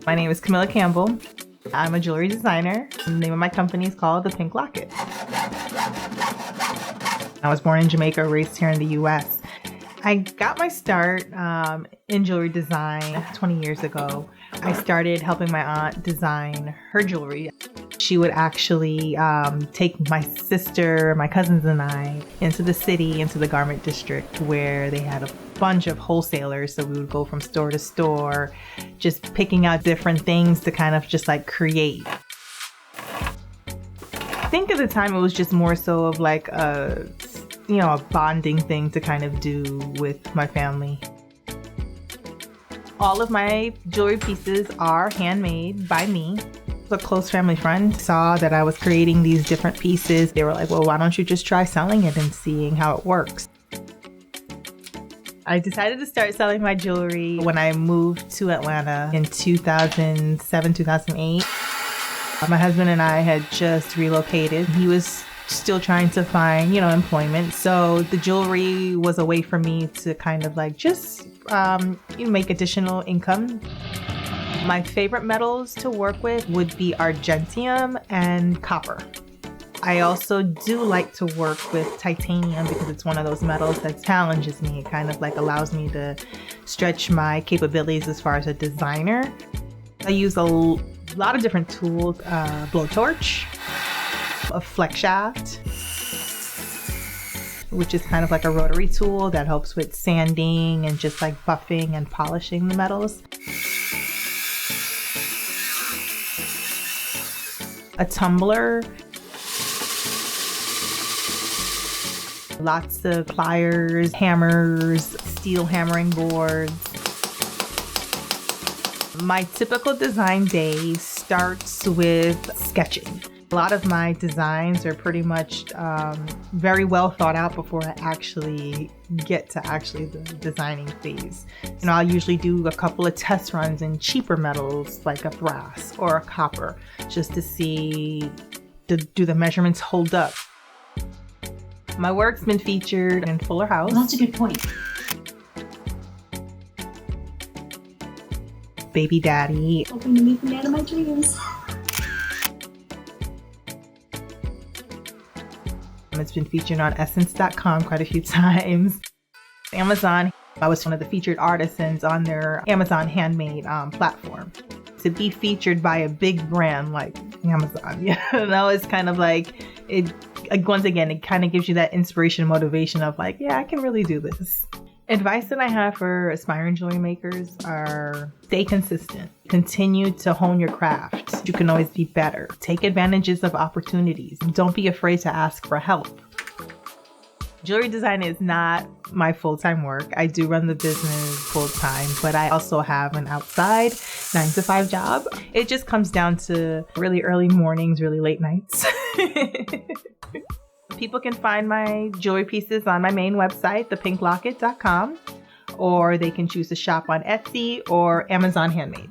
My name is Kamila Campbell. I'm a jewelry designer. The name of my company is called the Pink Locket. I was born in Jamaica, raised here in the U.S. I got my start in jewelry design 20 years ago. I started helping my aunt design her jewelry. She would actually take my sister, my cousins, and I into the city, into the garment district, where they had a bunch of wholesalers. So we would go from store to store, just picking out different things to kind of just like create. I think at the time it was just more so of like a bonding thing to kind of do with my family. All of my jewelry pieces are handmade by me. A close family friend saw that I was creating these different pieces. They were like, well, why don't you just try selling it and seeing how it works? I decided to start selling my jewelry when I moved to Atlanta in 2007, 2008. My husband and I had just relocated. He was still trying to find, employment. So the jewelry was a way for me to kind of like just make additional income. My favorite metals to work with would be argentium and copper. I also do like to work with titanium because it's one of those metals that challenges me. It kind of like allows me to stretch my capabilities as far as a designer. I use a lot of different tools, blowtorch, a flex shaft, which is kind of like a rotary tool that helps with sanding and just like buffing and polishing the metals. A tumbler, lots of pliers, hammers, steel hammering boards. My typical design day starts with sketching. A lot of my designs are pretty much very well thought out before I actually get to the designing phase. I'll usually do a couple of test runs in cheaper metals like a brass or a copper just to see, do the measurements hold up. My work's been featured in Fuller House. Well, that's a good point. Baby Daddy. Hoping to meet the man of my dreams. It's been featured on Essence.com quite a few times. Amazon, I was one of the featured artisans on their Amazon handmade platform. To be featured by a big brand like Amazon, that was kind of like, once again, it kind of gives you that inspiration and motivation of like, yeah, I can really do this. Advice that I have for aspiring jewelry makers are stay consistent. Continue to hone your craft. You can always be better. Take advantages of opportunities. Don't be afraid to ask for help. Jewelry design is not my full-time work. I do run the business full-time, but I also have an outside 9-to-5 job. It just comes down to really early mornings, really late nights. People can find my jewelry pieces on my main website, thepinklocket.com, or they can choose to shop on Etsy or Amazon Handmade.